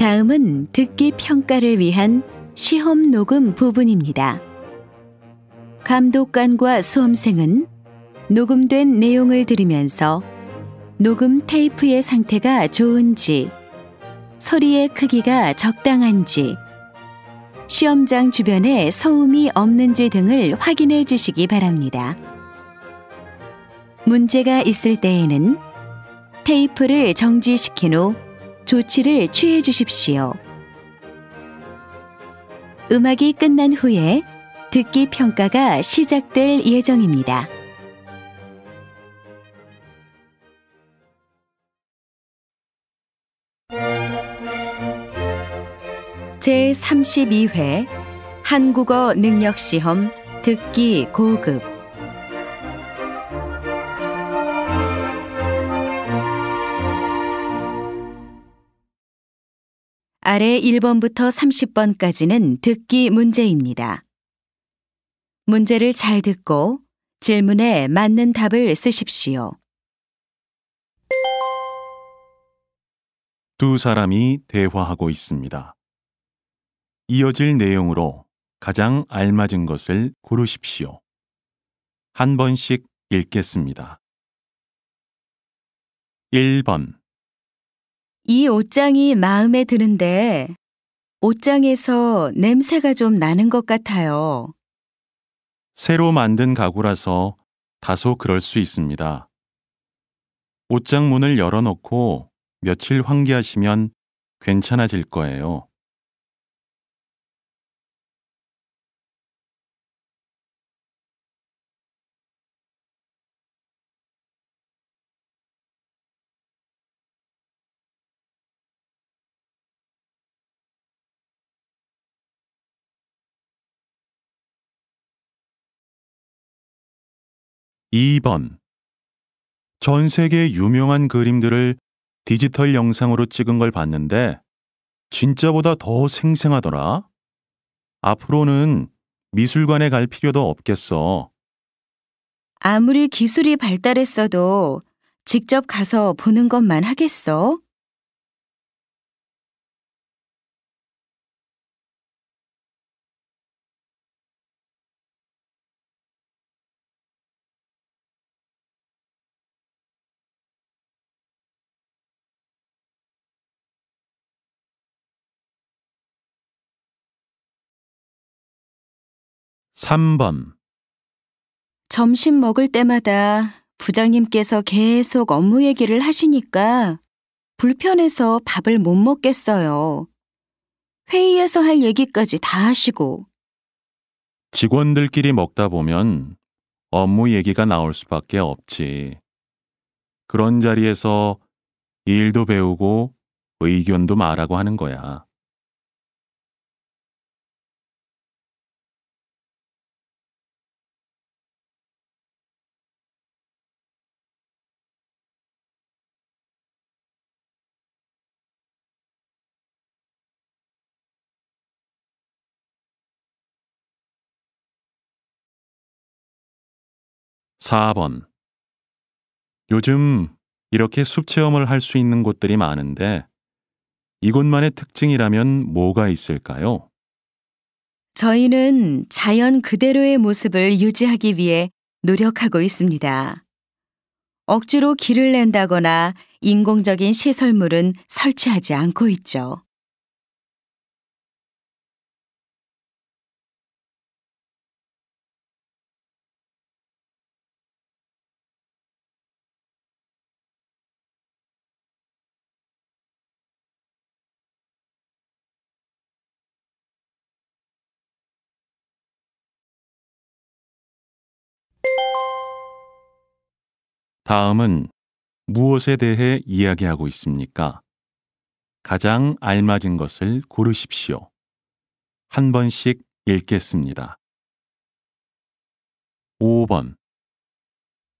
다음은 듣기 평가를 위한 시험 녹음 부분입니다. 감독관과 수험생은 녹음된 내용을 들으면서 녹음 테이프의 상태가 좋은지, 소리의 크기가 적당한지, 시험장 주변에 소음이 없는지 등을 확인해 주시기 바랍니다. 문제가 있을 때에는 테이프를 정지시킨 후 조치를 취해 주십시오. 음악이 끝난 후에 듣기 평가가 시작될 예정입니다. 제32회 한국어 능력시험 듣기 고급 아래 1번부터 30번까지는 듣기 문제입니다. 문제를 잘 듣고 질문에 맞는 답을 쓰십시오. 두 사람이 대화하고 있습니다. 이어질 내용으로 가장 알맞은 것을 고르십시오. 한 번씩 읽겠습니다. 1번. 이 옷장이 마음에 드는데 옷장에서 냄새가 좀 나는 것 같아요. 새로 만든 가구라서 다소 그럴 수 있습니다. 옷장 문을 열어놓고 며칠 환기하시면 괜찮아질 거예요. 2번. 전 세계 유명한 그림들을 디지털 영상으로 찍은 걸 봤는데 진짜보다 더 생생하더라. 앞으로는 미술관에 갈 필요도 없겠어. 아무리 기술이 발달했어도 직접 가서 보는 것만 하겠어? 3번. 점심 먹을 때마다 부장님께서 계속 업무 얘기를 하시니까 불편해서 밥을 못 먹겠어요. 회의에서 할 얘기까지 다 하시고. 직원들끼리 먹다 보면 업무 얘기가 나올 수밖에 없지. 그런 자리에서 일도 배우고 의견도 말하고 하는 거야. 4번. 요즘 이렇게 숲 체험을 할 수 있는 곳들이 많은데 이곳만의 특징이라면 뭐가 있을까요? 저희는 자연 그대로의 모습을 유지하기 위해 노력하고 있습니다. 억지로 길을 낸다거나 인공적인 시설물은 설치하지 않고 있죠. '다음은 무엇에 대해 이야기하고 있습니까? 가장 알맞은 것을 고르십시오. 한 번씩 읽겠습니다. 5번.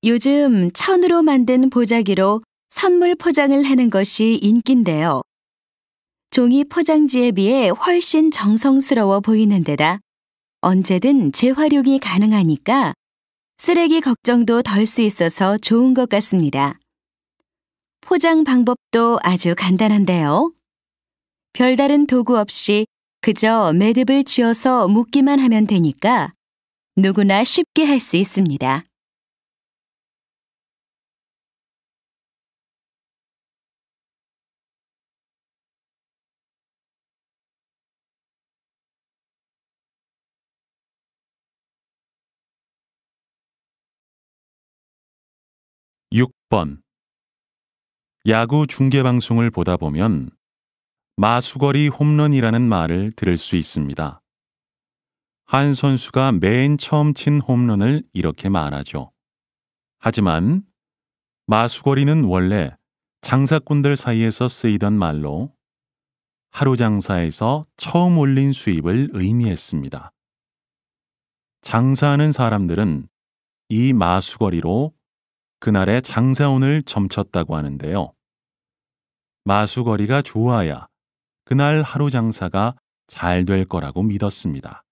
요즘 천으로 만든 보자기로 선물 포장을 하는 것이 인기인데요. 종이 포장지에 비해 훨씬 정성스러워 보이는 데다 언제든 재활용이 가능하니까 쓰레기 걱정도 덜 수 있어서 좋은 것 같습니다. 포장 방법도 아주 간단한데요. 별다른 도구 없이 그저 매듭을 지어서 묶기만 하면 되니까 누구나 쉽게 할 수 있습니다. 육 번 야구 중계방송을 보다 보면 마수거리 홈런이라는 말을 들을 수 있습니다. 한 선수가 맨 처음 친 홈런을 이렇게 말하죠. 하지만 마수거리는 원래 장사꾼들 사이에서 쓰이던 말로 하루 장사에서 처음 올린 수입을 의미했습니다. 장사하는 사람들은 이 마수거리로 그날의 장사운을 점쳤다고 하는데요. 마수거리가 좋아야 그날 하루 장사가 잘 될 거라고 믿었습니다.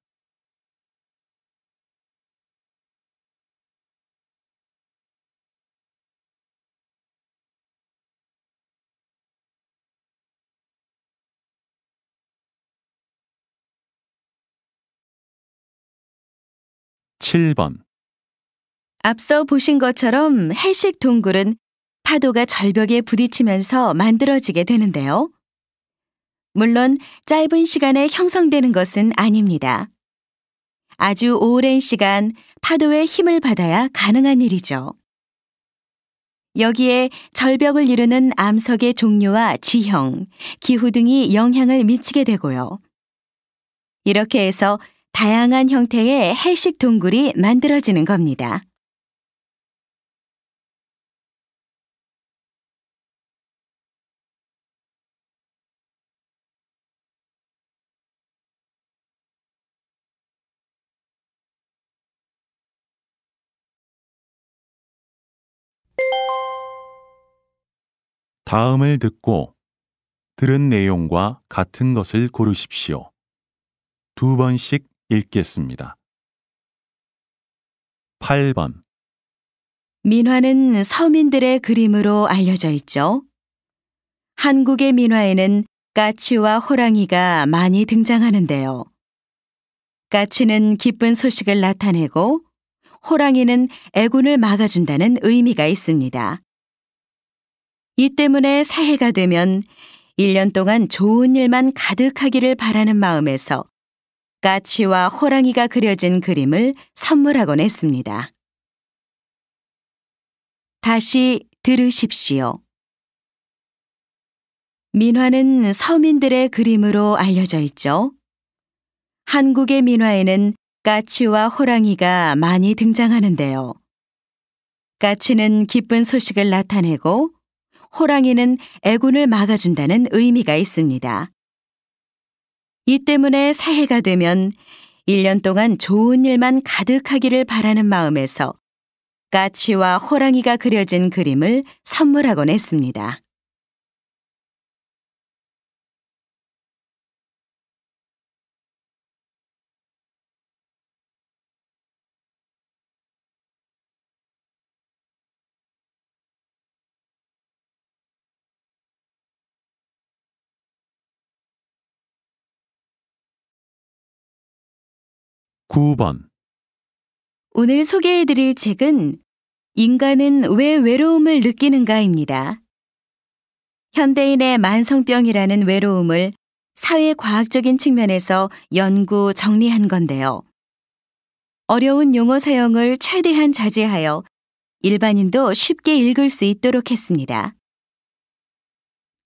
7번 앞서 보신 것처럼 해식 동굴은 파도가 절벽에 부딪히면서 만들어지게 되는데요. 물론 짧은 시간에 형성되는 것은 아닙니다. 아주 오랜 시간 파도의 힘을 받아야 가능한 일이죠. 여기에 절벽을 이루는 암석의 종류와 지형, 기후 등이 영향을 미치게 되고요. 이렇게 해서 다양한 형태의 해식 동굴이 만들어지는 겁니다. 다음을 듣고 들은 내용과 같은 것을 고르십시오. 2번씩 읽겠습니다. 8번 민화는 서민들의 그림으로 알려져 있죠. 한국의 민화에는 까치와 호랑이가 많이 등장하는데요. 까치는 기쁜 소식을 나타내고 호랑이는 애군을 막아준다는 의미가 있습니다. 이 때문에 새해가 되면 1년 동안 좋은 일만 가득하기를 바라는 마음에서 까치와 호랑이가 그려진 그림을 선물하곤 했습니다. 다시 들으십시오. 민화는 서민들의 그림으로 알려져 있죠. 한국의 민화에는 까치와 호랑이가 많이 등장하는데요. 까치는 기쁜 소식을 나타내고 호랑이는 애군을 막아준다는 의미가 있습니다. 이 때문에 새해가 되면 1년 동안 좋은 일만 가득하기를 바라는 마음에서 까치와 호랑이가 그려진 그림을 선물하곤 했습니다. 구 번 오늘 소개해드릴 책은 인간은 왜 외로움을 느끼는가입니다. 현대인의 만성병이라는 외로움을 사회과학적인 측면에서 연구 정리한 건데요. 어려운 용어 사용을 최대한 자제하여 일반인도 쉽게 읽을 수 있도록 했습니다.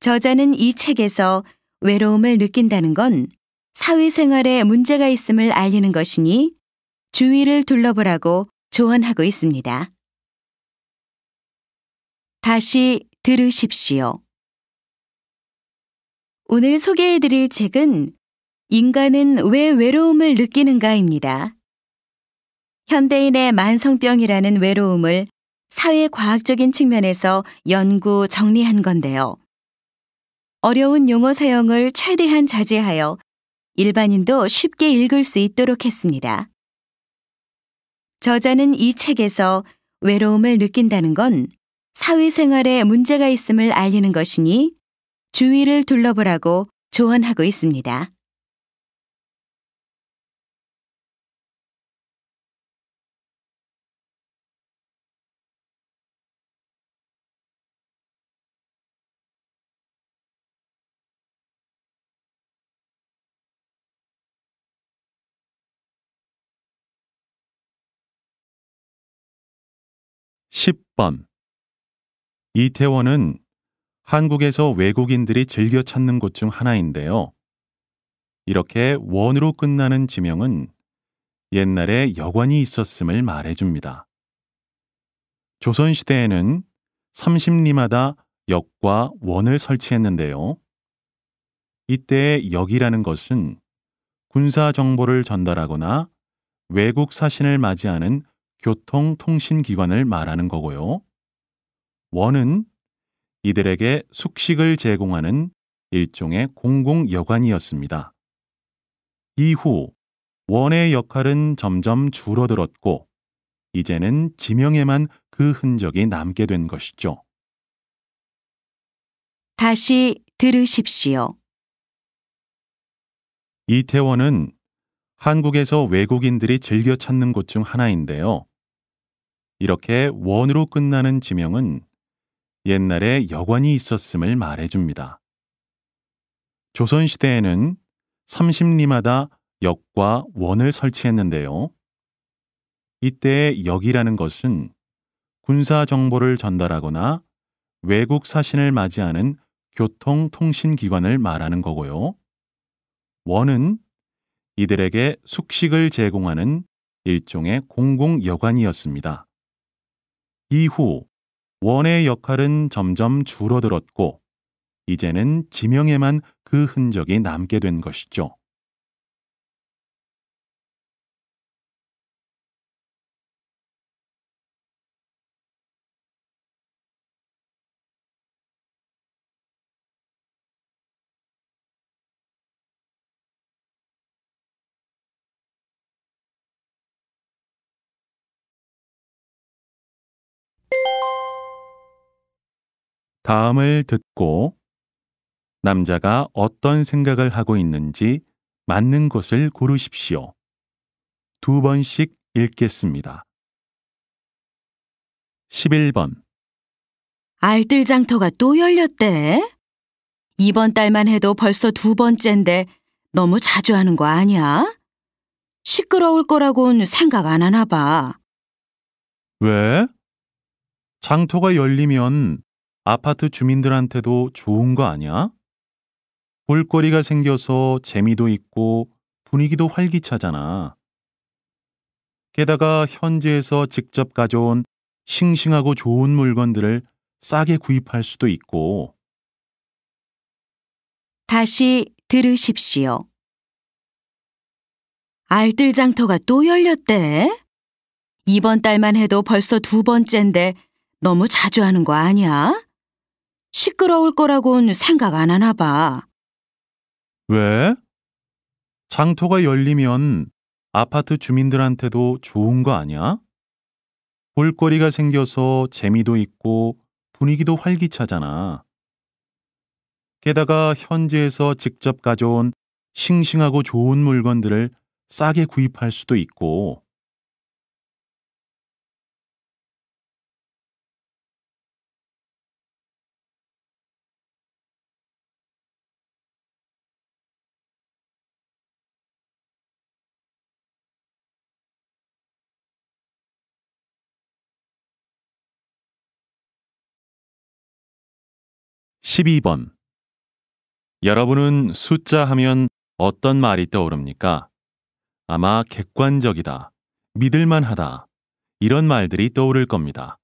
저자는 이 책에서 외로움을 느낀다는 건 사회생활에 문제가 있음을 알리는 것이니 주위를 둘러보라고 조언하고 있습니다. 다시 들으십시오. 오늘 소개해드릴 책은 인간은 왜 외로움을 느끼는가입니다. 현대인의 만성병이라는 외로움을 사회과학적인 측면에서 연구 정리한 건데요. 어려운 용어 사용을 최대한 자제하여 일반인도 쉽게 읽을 수 있도록 했습니다. 저자는 이 책에서 외로움을 느낀다는 건 사회생활에 문제가 있음을 알리는 것이니 주위를 둘러보라고 조언하고 있습니다. 10번. 이태원은 한국에서 외국인들이 즐겨 찾는 곳 중 하나인데요. 이렇게 원으로 끝나는 지명은 옛날에 여관이 있었음을 말해줍니다. 조선시대에는 30리마다 역과 원을 설치했는데요. 이때의 역이라는 것은 군사 정보를 전달하거나 외국 사신을 맞이하는 교통통신기관을 말하는 거고요. 원은 이들에게 숙식을 제공하는 일종의 공공여관이었습니다. 이후 원의 역할은 점점 줄어들었고 이제는 지명에만 그 흔적이 남게 된 것이죠. 다시 들으십시오. 이태원은 한국에서 외국인들이 즐겨 찾는 곳 중 하나인데요. 이렇게 원으로 끝나는 지명은 옛날에 여관이 있었음을 말해줍니다. 조선시대에는 30리마다 역과 원을 설치했는데요. 이때의 역이라는 것은 군사 정보를 전달하거나 외국 사신을 맞이하는 교통통신기관을 말하는 거고요. 원은 이들에게 숙식을 제공하는 일종의 공공여관이었습니다. 이후 원의 역할은 점점 줄어들었고 이제는 지명에만 그 흔적이 남게 된 것이죠. 다음을 듣고 남자가 어떤 생각을 하고 있는지 맞는 것을 고르십시오. 2번씩 읽겠습니다. 11번. 알뜰장터가 또 열렸대? 이번 달만 해도 벌써 2번째인데 너무 자주 하는 거 아니야? 시끄러울 거라곤 생각 안 하나 봐. 왜? 장터가 열리면 아파트 주민들한테도 좋은 거 아니야? 볼거리가 생겨서 재미도 있고 분위기도 활기차잖아. 게다가 현지에서 직접 가져온 싱싱하고 좋은 물건들을 싸게 구입할 수도 있고. 다시 들으십시오. 알뜰장터가 또 열렸대? 이번 달만 해도 벌써 2번째인데 너무 자주 하는 거 아니야? 시끄러울 거라곤 생각 안 하나 봐. 왜? 장터가 열리면 아파트 주민들한테도 좋은 거 아니야? 볼거리가 생겨서 재미도 있고 분위기도 활기차잖아. 게다가 현지에서 직접 가져온 싱싱하고 좋은 물건들을 싸게 구입할 수도 있고. (12번) 여러분은 숫자 하면 어떤 말이 떠오릅니까? 아마 객관적이다, 믿을만하다, 이런 말들이 떠오를 겁니다.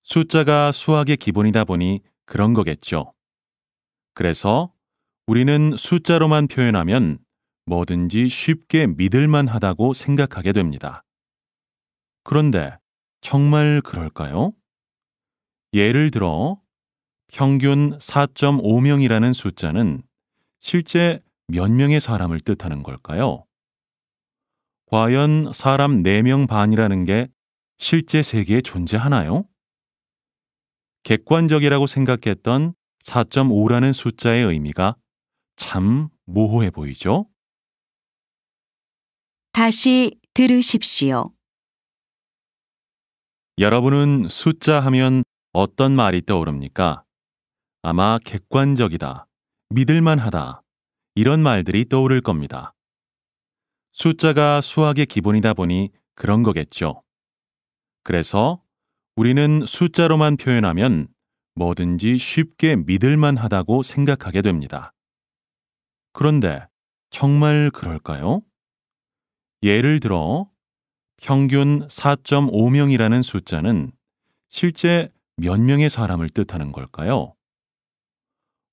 숫자가 수학의 기본이다 보니 그런 거겠죠. 그래서 우리는 숫자로만 표현하면 뭐든지 쉽게 믿을만하다고 생각하게 됩니다. 그런데 정말 그럴까요? 예를 들어 평균 4.5명이라는 숫자는 실제 몇 명의 사람을 뜻하는 걸까요? 과연 사람 4명 반이라는 게 실제 세계에 존재하나요? 객관적이라고 생각했던 4.5라는 숫자의 의미가 참 모호해 보이죠? 다시 들으십시오. 여러분은 숫자 하면 어떤 말이 떠오릅니까? 아마 객관적이다, 믿을만하다, 이런 말들이 떠오를 겁니다. 숫자가 수학의 기본이다 보니 그런 거겠죠. 그래서 우리는 숫자로만 표현하면 뭐든지 쉽게 믿을만하다고 생각하게 됩니다. 그런데 정말 그럴까요? 예를 들어 평균 4.5명이라는 숫자는 실제 몇 명의 사람을 뜻하는 걸까요?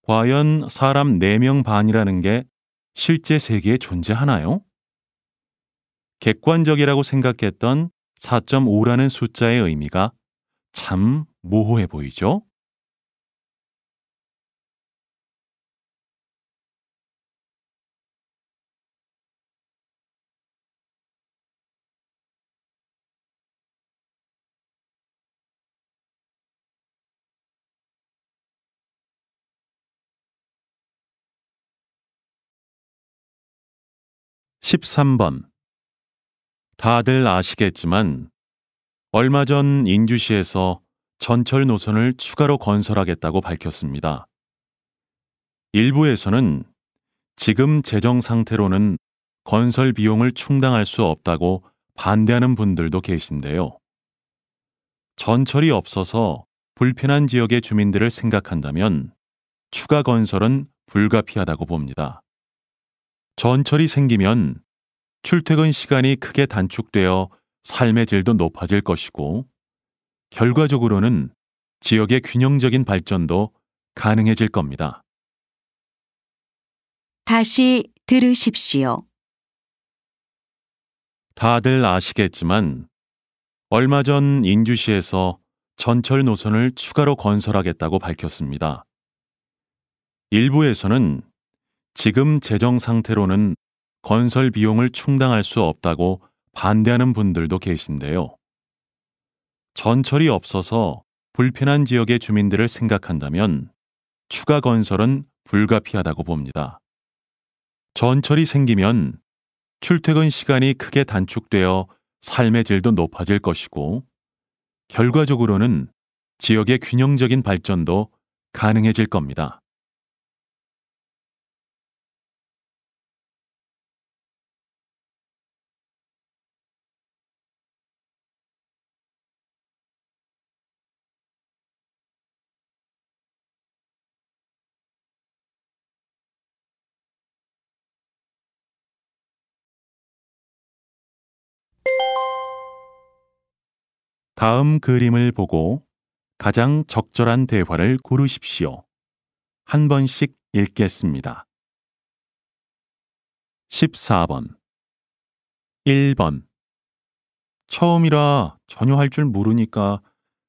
과연 사람 4명 반이라는 게 실제 세계에 존재하나요? 객관적이라고 생각했던 4.5라는 숫자의 의미가 참 모호해 보이죠? 13번. 다들 아시겠지만 얼마 전 인주시에서 전철 노선을 추가로 건설하겠다고 밝혔습니다. 일부에서는 지금 재정 상태로는 건설 비용을 충당할 수 없다고 반대하는 분들도 계신데요. 전철이 없어서 불편한 지역의 주민들을 생각한다면 추가 건설은 불가피하다고 봅니다. 전철이 생기면 출퇴근 시간이 크게 단축되어 삶의 질도 높아질 것이고, 결과적으로는 지역의 균형적인 발전도 가능해질 겁니다. 다시 들으십시오. 다들 아시겠지만 얼마 전 인주시에서 전철 노선을 추가로 건설하겠다고 밝혔습니다. 일부에서는 지금 재정 상태로는 건설 비용을 충당할 수 없다고 반대하는 분들도 계신데요. 전철이 없어서 불편한 지역의 주민들을 생각한다면 추가 건설은 불가피하다고 봅니다. 전철이 생기면 출퇴근 시간이 크게 단축되어 삶의 질도 높아질 것이고, 결과적으로는 지역의 균형적인 발전도 가능해질 겁니다. 다음 그림을 보고 가장 적절한 대화를 고르십시오. 한 번씩 읽겠습니다. 14번. 1번. 처음이라 전혀 할 줄 모르니까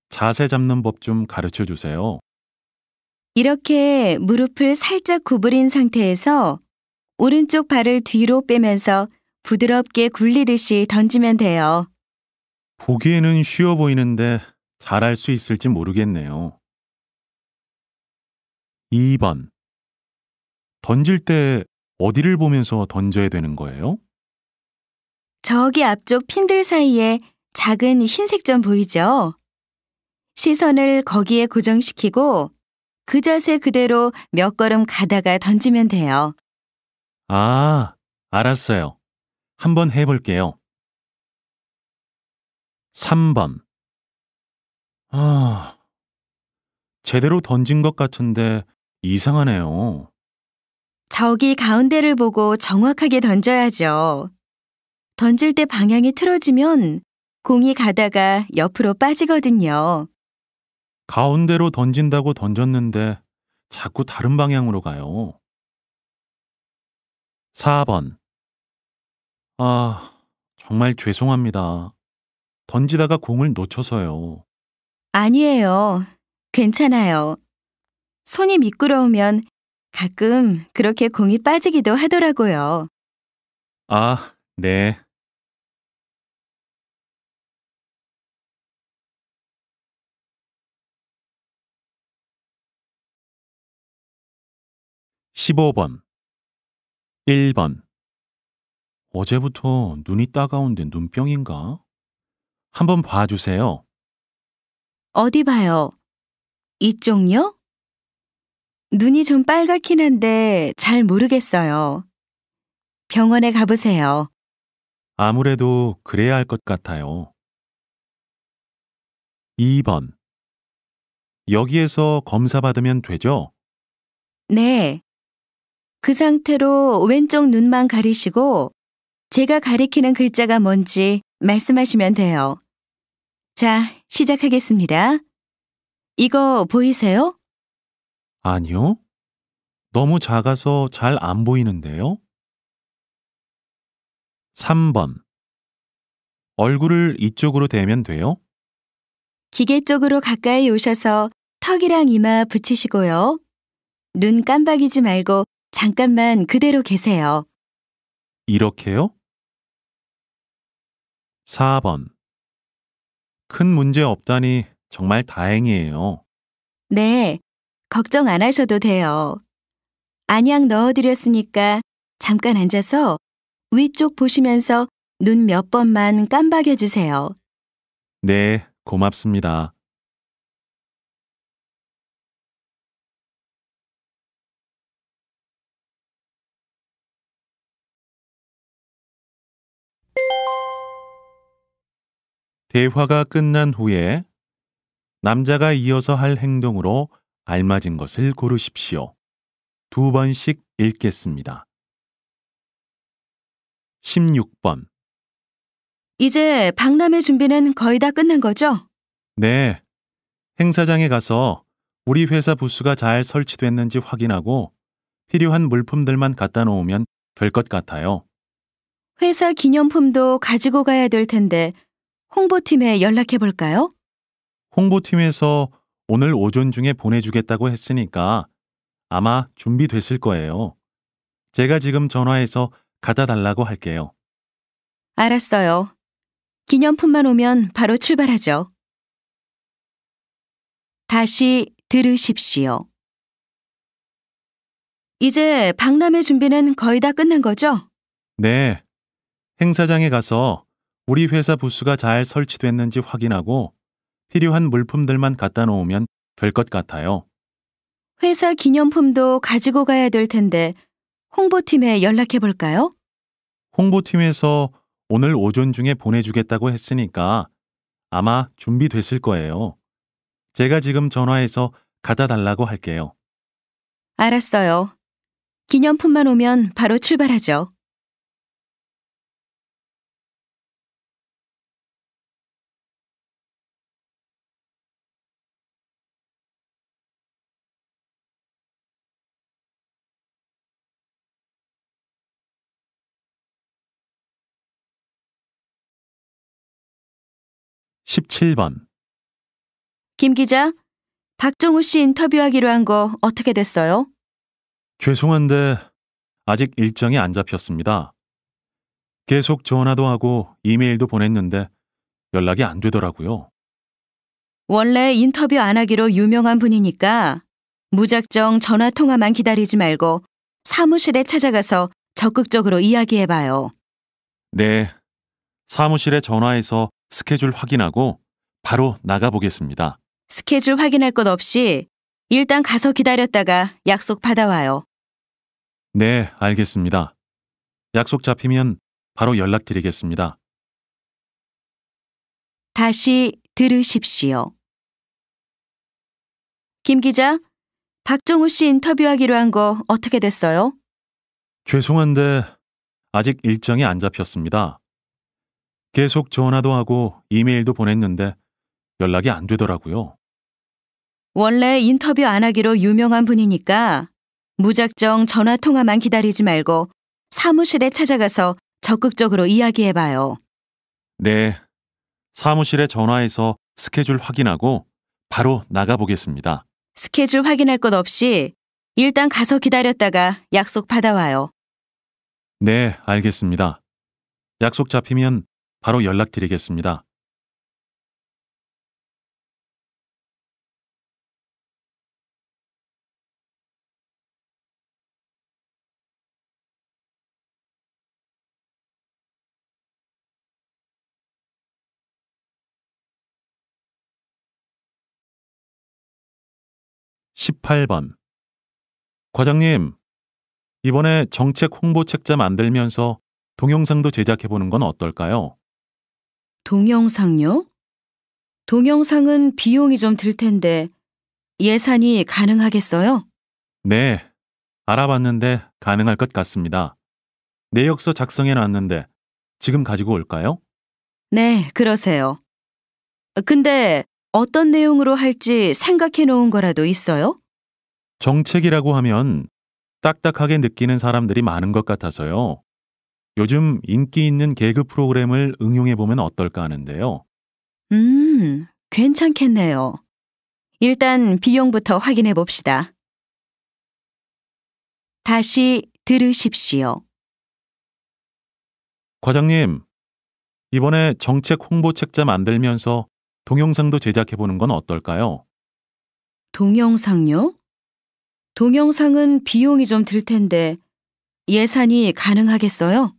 자세 잡는 법 좀 가르쳐 주세요. 이렇게 무릎을 살짝 구부린 상태에서 오른쪽 발을 뒤로 빼면서 부드럽게 굴리듯이 던지면 돼요. 보기에는 쉬워 보이는데 잘할 수 있을지 모르겠네요. 2번. 던질 때 어디를 보면서 던져야 되는 거예요? 저기 앞쪽 핀들 사이에 작은 흰색 점 보이죠? 시선을 거기에 고정시키고 그 자세 그대로 몇 걸음 가다가 던지면 돼요. 아, 알았어요. 한번 해볼게요. 3번. 아, 제대로 던진 것 같은데 이상하네요. 저기 가운데를 보고 정확하게 던져야죠. 던질 때 방향이 틀어지면 공이 가다가 옆으로 빠지거든요. 가운데로 던진다고 던졌는데 자꾸 다른 방향으로 가요. 4번. 아, 정말 죄송합니다. 던지다가 공을 놓쳐서요. 아니에요. 괜찮아요. 손이 미끄러우면 가끔 그렇게 공이 빠지기도 하더라고요. 아, 네. 15번. 1번. 어제부터 눈이 따가운데 눈병인가? 한번 봐주세요. 어디 봐요? 이쪽요? 눈이 좀 빨갛긴 한데 잘 모르겠어요. 병원에 가보세요. 아무래도 그래야 할 것 같아요. 2번. 여기에서 검사 받으면 되죠? 네. 그 상태로 왼쪽 눈만 가리시고 제가 가리키는 글자가 뭔지 말씀하시면 돼요. 자, 시작하겠습니다. 이거 보이세요? 아니요. 너무 작아서 잘 안 보이는데요? 3번. 얼굴을 이쪽으로 대면 돼요? 기계 쪽으로 가까이 오셔서 턱이랑 이마 붙이시고요. 눈 깜박이지 말고 잠깐만 그대로 계세요. 이렇게요? 4번. 큰 문제 없다니 정말 다행이에요. 네, 걱정 안 하셔도 돼요. 안약 넣어드렸으니까 잠깐 앉아서 위쪽 보시면서 눈 몇 번만 깜박여 주세요. 네, 고맙습니다. 대화가 끝난 후에 남자가 이어서 할 행동으로 알맞은 것을 고르십시오. 2번씩 읽겠습니다. 16번. 이제 박람회 준비는 거의 다 끝난 거죠? 네, 행사장에 가서 우리 회사 부스가 잘 설치됐는지 확인하고 필요한 물품들만 갖다 놓으면 될 것 같아요. 회사 기념품도 가지고 가야 될 텐데 홍보팀에 연락해 볼까요? 홍보팀에서 오늘 오전 중에 보내주겠다고 했으니까 아마 준비됐을 거예요. 제가 지금 전화해서 갖다 달라고 할게요. 알았어요. 기념품만 오면 바로 출발하죠. 다시 들으십시오. 이제 박람회 준비는 거의 다 끝난 거죠? 네, 행사장에 가서 우리 회사 부스가 잘 설치됐는지 확인하고 필요한 물품들만 갖다 놓으면 될 것 같아요. 회사 기념품도 가지고 가야 될 텐데 홍보팀에 연락해 볼까요? 홍보팀에서 오늘 오전 중에 보내주겠다고 했으니까 아마 준비됐을 거예요. 제가 지금 전화해서 갖다 달라고 할게요. 알았어요. 기념품만 오면 바로 출발하죠. 십칠 번. 김 기자, 박종우 씨 인터뷰하기로 한 거 어떻게 됐어요? 죄송한데 아직 일정이 안 잡혔습니다. 계속 전화도 하고 이메일도 보냈는데 연락이 안 되더라고요. 원래 인터뷰 안 하기로 유명한 분이니까 무작정 전화 통화만 기다리지 말고 사무실에 찾아가서 적극적으로 이야기해봐요. 네, 사무실에 전화해서 스케줄 확인하고 바로 나가보겠습니다. 스케줄 확인할 것 없이 일단 가서 기다렸다가 약속 받아와요. 네, 알겠습니다. 약속 잡히면 바로 연락드리겠습니다. 다시 들으십시오. 김 기자, 박종우 씨 인터뷰하기로 한 거 어떻게 됐어요? 죄송한데 아직 일정이 안 잡혔습니다. 계속 전화도 하고 이메일도 보냈는데 연락이 안 되더라고요. 원래 인터뷰 안 하기로 유명한 분이니까 무작정 전화 통화만 기다리지 말고 사무실에 찾아가서 적극적으로 이야기해봐요. 네, 사무실에 전화해서 스케줄 확인하고 바로 나가보겠습니다. 스케줄 확인할 것 없이 일단 가서 기다렸다가 약속 받아와요. 네, 알겠습니다. 약속 잡히면 바로 연락드리겠습니다. 18번. 과장님, 이번에 정책 홍보 책자 만들면서 동영상도 제작해보는 건 어떨까요? 동영상요? 동영상은 비용이 좀 들 텐데 예산이 가능하겠어요? 네, 알아봤는데 가능할 것 같습니다. 내역서 작성해놨는데 지금 가지고 올까요? 네, 그러세요. 근데 어떤 내용으로 할지 생각해 놓은 거라도 있어요? 정책이라고 하면 딱딱하게 느끼는 사람들이 많은 것 같아서요. 요즘 인기 있는 개그 프로그램을 응용해보면 어떨까 하는데요. 괜찮겠네요. 일단 비용부터 확인해 봅시다. 다시 들으십시오. 과장님, 이번에 정책 홍보 책자 만들면서 동영상도 제작해보는 건 어떨까요? 동영상요? 동영상은 비용이 좀 들 텐데 예산이 가능하겠어요?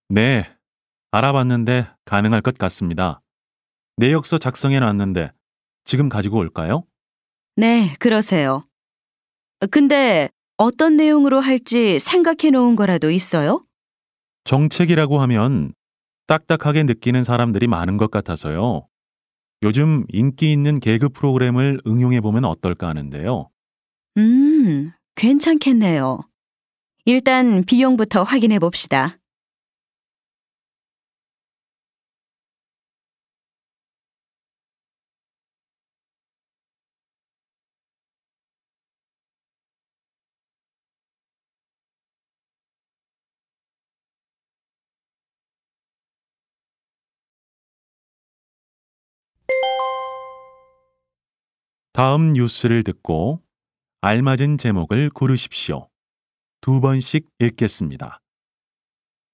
네, 알아봤는데 가능할 것 같습니다. 내역서 작성해놨는데 지금 가지고 올까요? 네, 그러세요. 근데 어떤 내용으로 할지 생각해 놓은 거라도 있어요? 정책이라고 하면 딱딱하게 느끼는 사람들이 많은 것 같아서요. 요즘 인기 있는 개그 프로그램을 응용해보면 어떨까 하는데요. 괜찮겠네요. 일단 비용부터 확인해 봅시다. 다음 뉴스를 듣고 알맞은 제목을 고르십시오. 2번씩 읽겠습니다.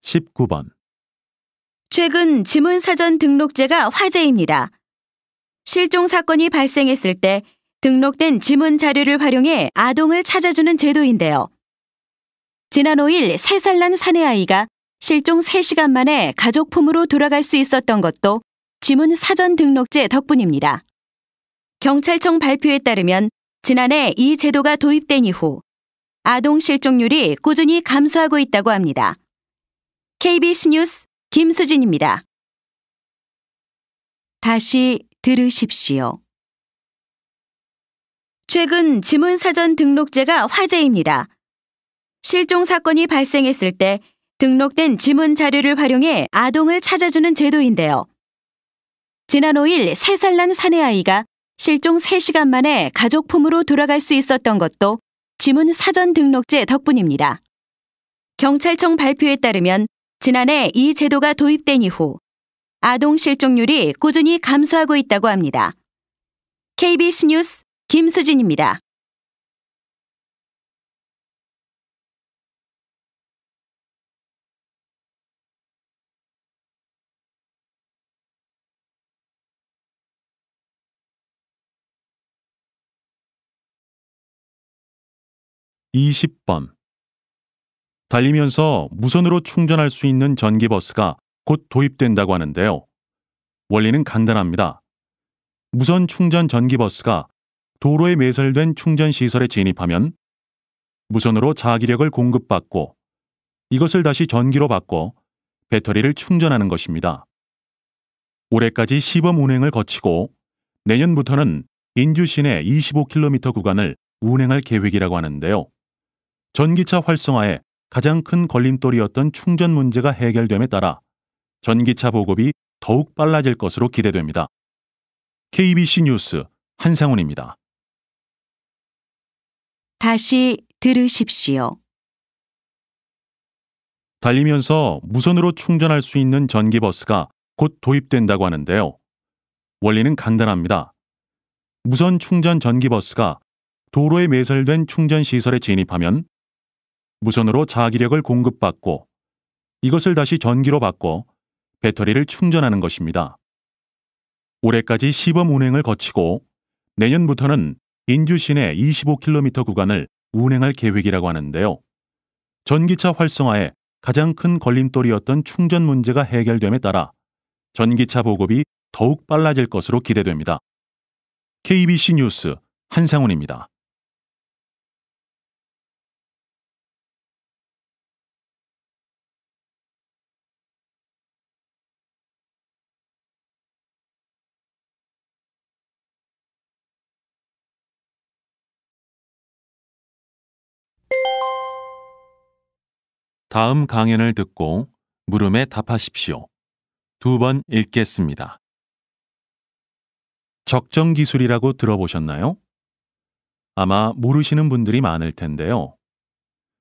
19번. 최근 지문사전 등록제가 화제입니다. 실종 사건이 발생했을 때 등록된 지문 자료를 활용해 아동을 찾아주는 제도인데요. 지난 5일 3살 난 사내아이가 실종 3시간 만에 가족 품으로 돌아갈 수 있었던 것도 지문사전 등록제 덕분입니다. 경찰청 발표에 따르면 지난해 이 제도가 도입된 이후 아동 실종률이 꾸준히 감소하고 있다고 합니다. KBS 뉴스 김수진입니다. 다시 들으십시오. 최근 지문사전 등록제가 화제입니다. 실종 사건이 발생했을 때 등록된 지문 자료를 활용해 아동을 찾아주는 제도인데요. 지난 5일 3살 난 사내아이가 실종 3시간 만에 가족 품으로 돌아갈 수 있었던 것도 지문사전 등록제 덕분입니다. 경찰청 발표에 따르면 지난해 이 제도가 도입된 이후 아동 실종률이 꾸준히 감소하고 있다고 합니다. KBS 뉴스 김수진입니다. 이십 번. 달리면서 무선으로 충전할 수 있는 전기버스가 곧 도입된다고 하는데요. 원리는 간단합니다. 무선 충전 전기버스가 도로에 매설된 충전시설에 진입하면 무선으로 자기력을 공급받고 이것을 다시 전기로 바꿔 배터리를 충전하는 것입니다. 올해까지 시범 운행을 거치고 내년부터는 인주 시내 25km 구간을 운행할 계획이라고 하는데요. 전기차 활성화에 가장 큰 걸림돌이었던 충전 문제가 해결됨에 따라 전기차 보급이 더욱 빨라질 것으로 기대됩니다. KBC 뉴스 한상훈입니다. 다시 들으십시오. 달리면서 무선으로 충전할 수 있는 전기버스가 곧 도입된다고 하는데요. 원리는 간단합니다. 무선 충전 전기버스가 도로에 매설된 충전시설에 진입하면 무선으로 자기력을 공급받고 이것을 다시 전기로 바꿔 배터리를 충전하는 것입니다. 올해까지 시범 운행을 거치고 내년부터는 인주 시내 25km 구간을 운행할 계획이라고 하는데요. 전기차 활성화에 가장 큰 걸림돌이었던 충전 문제가 해결됨에 따라 전기차 보급이 더욱 빨라질 것으로 기대됩니다. KBC 뉴스 한상훈입니다. 다음 강연을 듣고 물음에 답하십시오. 2번 읽겠습니다. 적정 기술이라고 들어보셨나요? 아마 모르시는 분들이 많을 텐데요.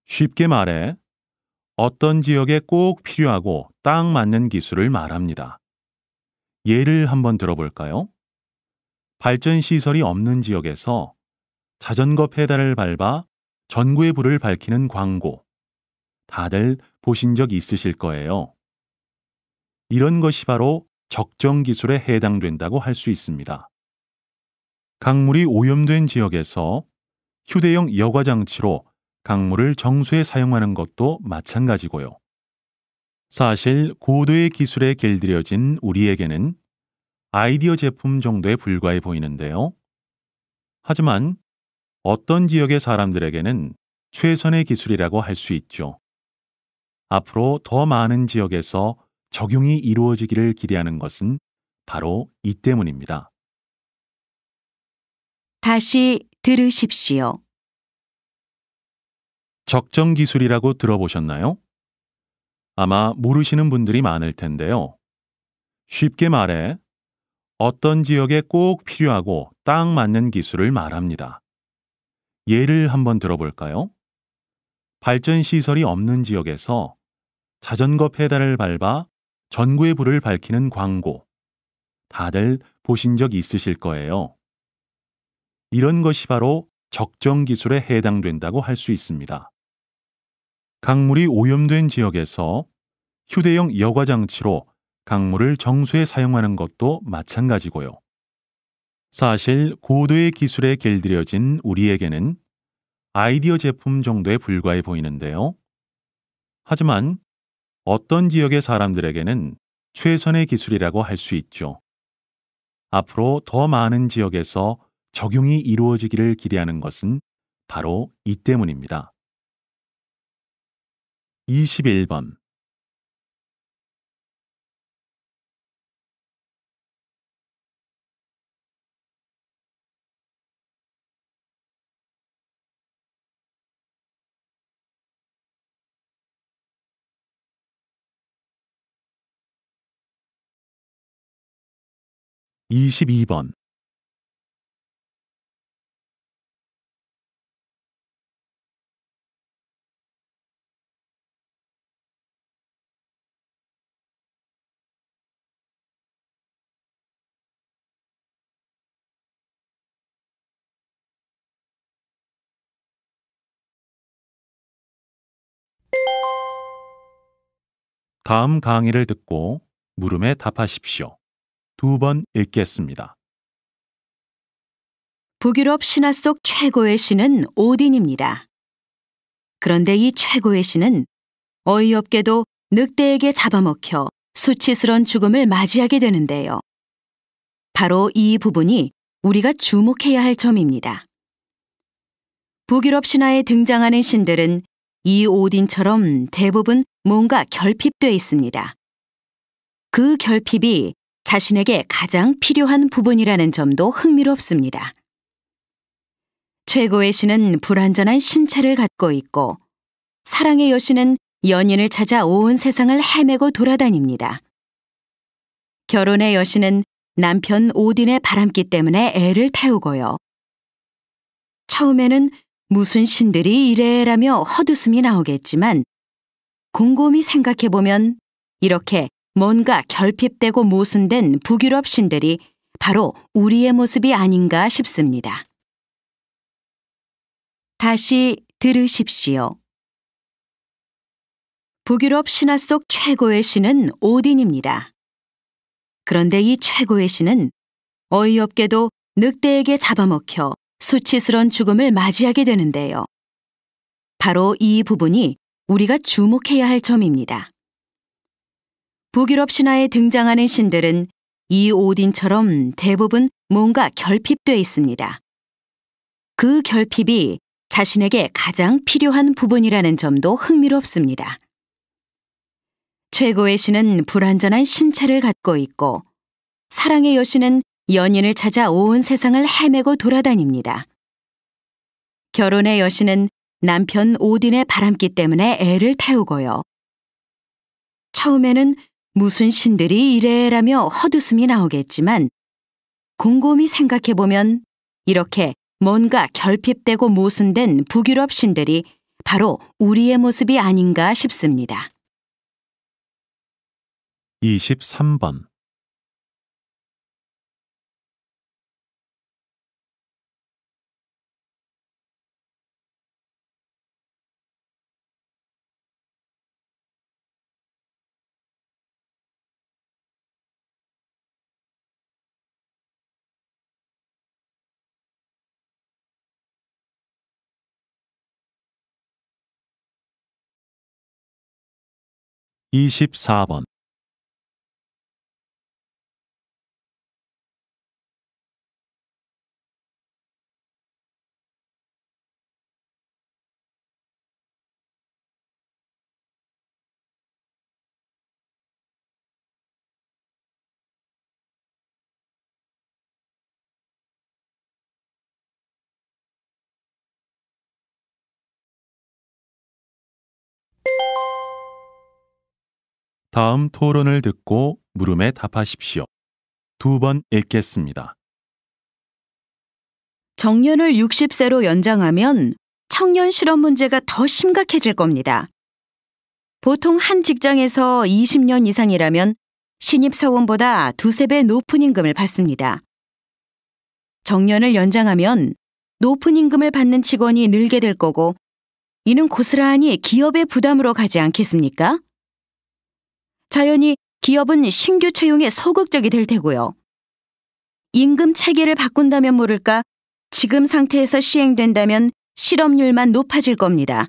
쉽게 말해 어떤 지역에 꼭 필요하고 딱 맞는 기술을 말합니다. 예를 한번 들어볼까요? 발전 시설이 없는 지역에서 자전거 페달을 밟아 전구의 불을 밝히는 광고. 다들 보신 적 있으실 거예요. 이런 것이 바로 적정 기술에 해당된다고 할 수 있습니다. 강물이 오염된 지역에서 휴대용 여과 장치로 강물을 정수해 사용하는 것도 마찬가지고요. 사실 고도의 기술에 길들여진 우리에게는 아이디어 제품 정도에 불과해 보이는데요. 하지만 어떤 지역의 사람들에게는 최선의 기술이라고 할 수 있죠. 앞으로 더 많은 지역에서 적용이 이루어지기를 기대하는 것은 바로 이 때문입니다. 다시 들으십시오. 적정 기술이라고 들어보셨나요? 아마 모르시는 분들이 많을 텐데요. 쉽게 말해 어떤 지역에 꼭 필요하고 딱 맞는 기술을 말합니다. 예를 한번 들어볼까요? 발전 시설이 없는 지역에서 자전거 페달을 밟아 전구의 불을 밝히는 광고. 다들 보신 적 있으실 거예요. 이런 것이 바로 적정 기술에 해당된다고 할 수 있습니다. 강물이 오염된 지역에서 휴대용 여과 장치로 강물을 정수해 사용하는 것도 마찬가지고요. 사실 고도의 기술에 길들여진 우리에게는 아이디어 제품 정도에 불과해 보이는데요. 하지만 어떤 지역의 사람들에게는 최선의 기술이라고 할 수 있죠. 앞으로 더 많은 지역에서 적용이 이루어지기를 기대하는 것은 바로 이 때문입니다. 21번. 다음 강의를 듣고 물음에 답하십시오. 2번 읽겠습니다. 북유럽 신화 속 최고의 신은 오딘입니다. 그런데 이 최고의 신은 어이없게도 늑대에게 잡아먹혀 수치스런 죽음을 맞이하게 되는데요. 바로 이 부분이 우리가 주목해야 할 점입니다. 북유럽 신화에 등장하는 신들은 이 오딘처럼 대부분 뭔가 결핍돼 있습니다. 그 결핍이 자신에게 가장 필요한 부분이라는 점도 흥미롭습니다. 최고의 신은 불완전한 신체를 갖고 있고 사랑의 여신은 연인을 찾아 온 세상을 헤매고 돌아다닙니다. 결혼의 여신은 남편 오딘의 바람기 때문에 애를 태우고요. 처음에는 무슨 신들이 이래라며 헛웃음이 나오겠지만 곰곰이 생각해보면 이렇게 뭔가 결핍되고 모순된 북유럽 신들이 바로 우리의 모습이 아닌가 싶습니다. 다시 들으십시오. 북유럽 신화 속 최고의 신은 오딘입니다. 그런데 이 최고의 신은 어이없게도 늑대에게 잡아먹혀 수치스런 죽음을 맞이하게 되는데요. 바로 이 부분이 우리가 주목해야 할 점입니다. 북유럽 신화에 등장하는 신들은 이 오딘처럼 대부분 뭔가 결핍돼 있습니다. 그 결핍이 자신에게 가장 필요한 부분이라는 점도 흥미롭습니다. 최고의 신은 불완전한 신체를 갖고 있고 사랑의 여신은 연인을 찾아 온 세상을 헤매고 돌아다닙니다. 결혼의 여신은 남편 오딘의 바람기 때문에 애를 태우고요. 처음에는 무슨 신들이 이래라며 헛웃음이 나오겠지만 곰곰이 생각해보면 이렇게 뭔가 결핍되고 모순된 북유럽 신들이 바로 우리의 모습이 아닌가 싶습니다. 23번. (24번) 다음 토론을 듣고 물음에 답하십시오. 2번 읽겠습니다. 정년을 60세로 연장하면 청년 실업 문제가 더 심각해질 겁니다. 보통 한 직장에서 20년 이상이라면 신입사원보다 두세 배 높은 임금을 받습니다. 정년을 연장하면 높은 임금을 받는 직원이 늘게 될 거고 이는 고스란히 기업의 부담으로 가지 않겠습니까? 자연히 기업은 신규 채용에 소극적이 될 테고요. 임금 체계를 바꾼다면 모를까 지금 상태에서 시행된다면 실업률만 높아질 겁니다.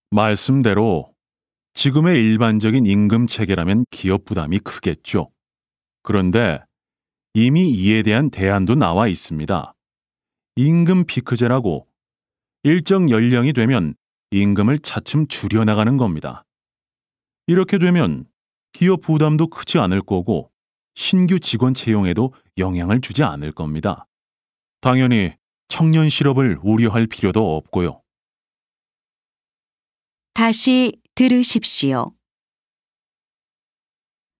말씀대로 지금의 일반적인 임금 체계라면 기업 부담이 크겠죠. 그런데 이미 이에 대한 대안도 나와 있습니다. 임금 피크제라고 일정 연령이 되면 임금을 차츰 줄여나가는 겁니다. 이렇게 되면 기업 부담도 크지 않을 거고 신규 직원 채용에도 영향을 주지 않을 겁니다. 당연히 청년 실업을 우려할 필요도 없고요. 다시 들으십시오.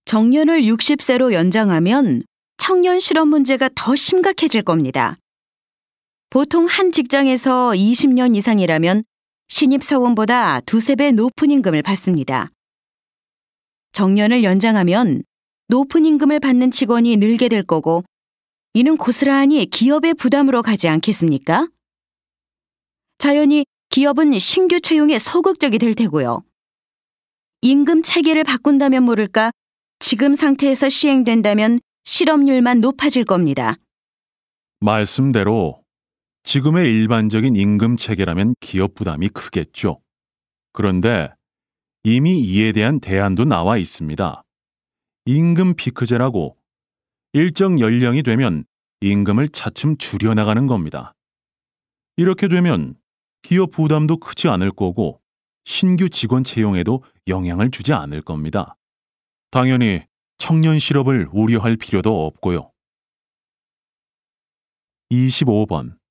정년을 60세로 연장하면 청년 실업 문제가 더 심각해질 겁니다. 보통 한 직장에서 20년 이상이라면 신입사원보다 두세 배 높은 임금을 받습니다. 정년을 연장하면 높은 임금을 받는 직원이 늘게 될 거고 이는 고스란히 기업의 부담으로 가지 않겠습니까? 자연히 기업은 신규 채용에 소극적이 될 테고요. 임금 체계를 바꾼다면 모를까 지금 상태에서 시행된다면 실업률만 높아질 겁니다. 말씀대로 지금의 일반적인 임금 체계라면 기업 부담이 크겠죠. 그런데 이미 이에 대한 대안도 나와 있습니다. 임금 피크제라고 일정 연령이 되면 임금을 차츰 줄여나가는 겁니다. 이렇게 되면 기업 부담도 크지 않을 거고 신규 직원 채용에도 영향을 주지 않을 겁니다. 당연히 청년 실업을 우려할 필요도 없고요. 25번.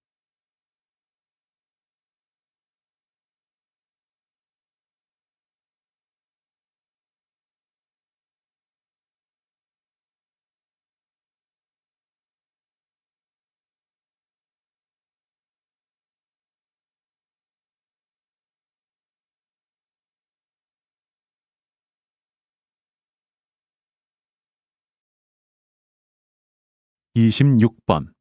(26번)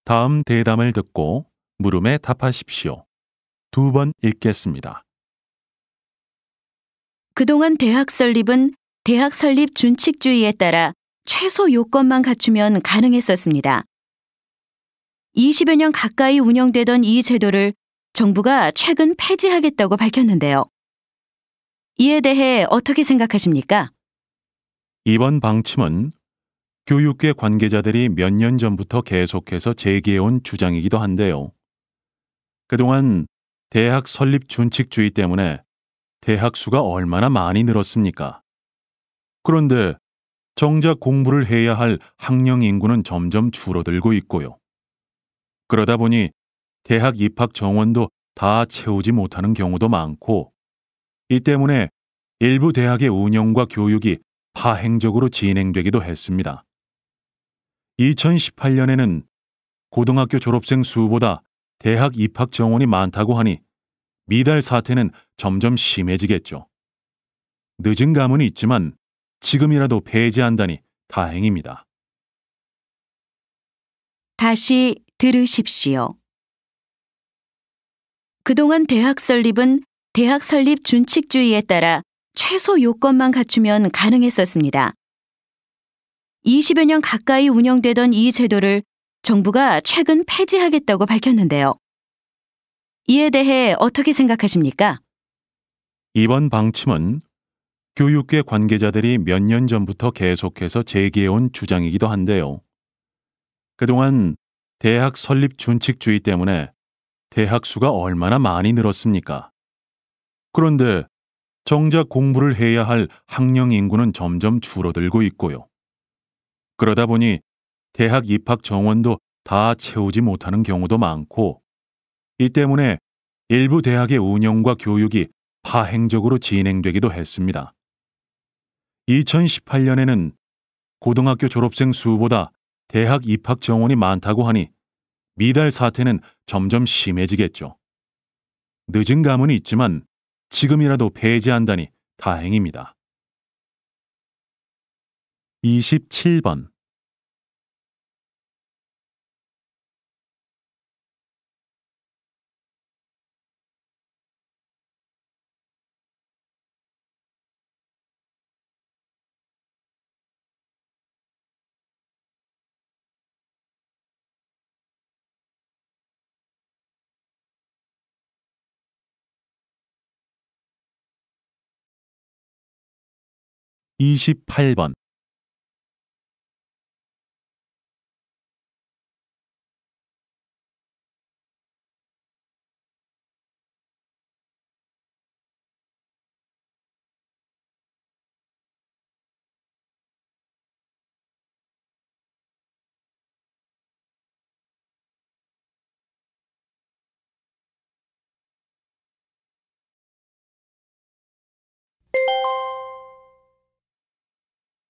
다음 대담을 듣고 물음에 답하십시오. 2번 읽겠습니다. 그동안 대학 설립은 대학 설립 준칙주의에 따라 최소 요건만 갖추면 가능했었습니다. 20여 년 가까이 운영되던 이 제도를 정부가 최근 폐지하겠다고 밝혔는데요. 이에 대해 어떻게 생각하십니까? 이번 방침은 교육계 관계자들이 몇 년 전부터 계속해서 제기해온 주장이기도 한데요. 그동안 대학 설립 준칙주의 때문에 대학 수가 얼마나 많이 늘었습니까? 그런데 정작 공부를 해야 할 학령 인구는 점점 줄어들고 있고요. 그러다 보니 대학 입학 정원도 다 채우지 못하는 경우도 많고, 이 때문에 일부 대학의 운영과 교육이 파행적으로 진행되기도 했습니다. 2018년에는 고등학교 졸업생 수보다 대학 입학 정원이 많다고 하니 미달 사태는 점점 심해지겠죠. 늦은 감은 있지만 지금이라도 폐지한다니 다행입니다. 다시 들으십시오. 그동안 대학 설립은 대학 설립 준칙주의에 따라 최소 요건만 갖추면 가능했었습니다. 20여 년 가까이 운영되던 이 제도를 정부가 최근 폐지하겠다고 밝혔는데요. 이에 대해 어떻게 생각하십니까? 이번 방침은 교육계 관계자들이 몇 년 전부터 계속해서 제기해온 주장이기도 한데요. 그동안 대학 설립 준칙주의 때문에 대학 수가 얼마나 많이 늘었습니까? 그런데 정작 공부를 해야 할 학령 인구는 점점 줄어들고 있고요. 그러다 보니 대학 입학 정원도 다 채우지 못하는 경우도 많고, 이 때문에 일부 대학의 운영과 교육이 파행적으로 진행되기도 했습니다. 2018년에는 고등학교 졸업생 수보다 대학 입학 정원이 많다고 하니 미달 사태는 점점 심해지겠죠. 늦은 감은 있지만 지금이라도 폐지한다니 다행입니다. 27번. (28번)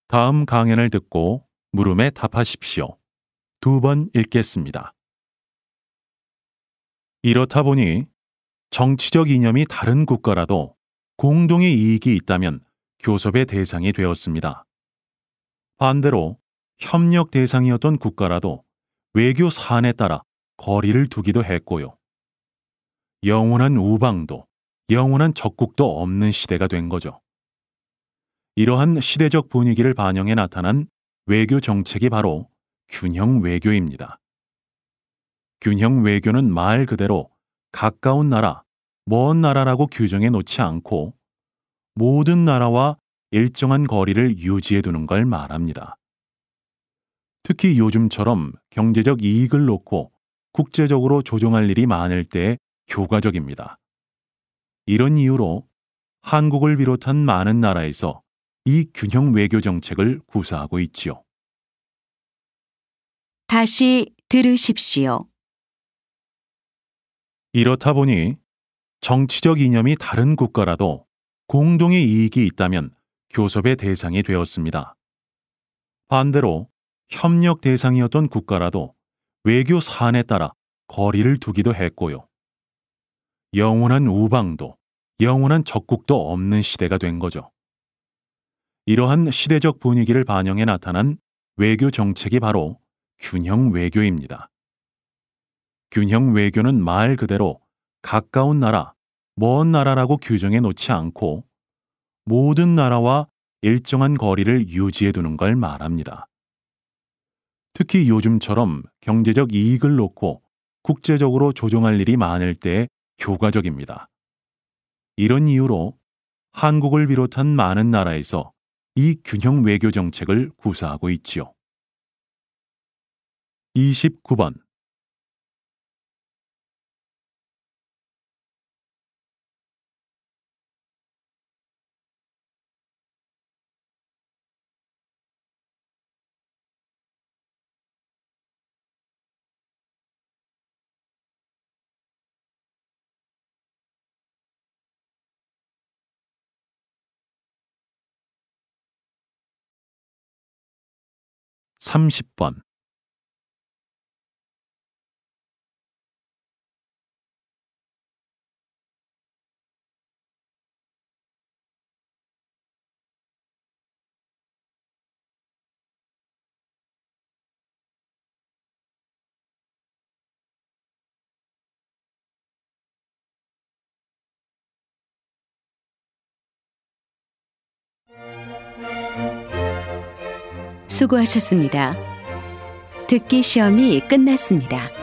다음 강연을 듣고 물음에 답하십시오. 2번 읽겠습니다. 이렇다 보니 정치적 이념이 다른 국가라도 공동의 이익이 있다면 교섭의 대상이 되었습니다. 반대로 협력 대상이었던 국가라도 외교 사안에 따라 거리를 두기도 했고요. 영원한 우방도, 영원한 적국도 없는 시대가 된 거죠. 이러한 시대적 분위기를 반영해 나타난 외교 정책이 바로 균형 외교입니다. 균형 외교는 말 그대로 가까운 나라, 먼 나라라고 규정해 놓지 않고 모든 나라와 일정한 거리를 유지해 두는 걸 말합니다. 특히 요즘처럼 경제적 이익을 놓고 국제적으로 조종할 일이 많을 때 효과적입니다. 이런 이유로 한국을 비롯한 많은 나라에서 이 균형 외교 정책을 구사하고 있지요. 다시 들으십시오. 이렇다 보니 정치적 이념이 다른 국가라도 공동의 이익이 있다면 교섭의 대상이 되었습니다. 반대로 협력 대상이었던 국가라도 외교 사안에 따라 거리를 두기도 했고요. 영원한 우방도, 영원한 적국도 없는 시대가 된 거죠. 이러한 시대적 분위기를 반영해 나타난 외교 정책이 바로 균형 외교입니다. 균형 외교는 말 그대로 가까운 나라, 먼 나라라고 규정해 놓지 않고 모든 나라와 일정한 거리를 유지해 두는 걸 말합니다. 특히 요즘처럼 경제적 이익을 놓고 국제적으로 조종할 일이 많을 때 교과적입니다. 이런 이유로 한국을 비롯한 많은 나라에서 이 균형 외교 정책을 구사하고 있지요. 29번. 삼십 번. 수고하셨습니다. 듣기 시험이 끝났습니다.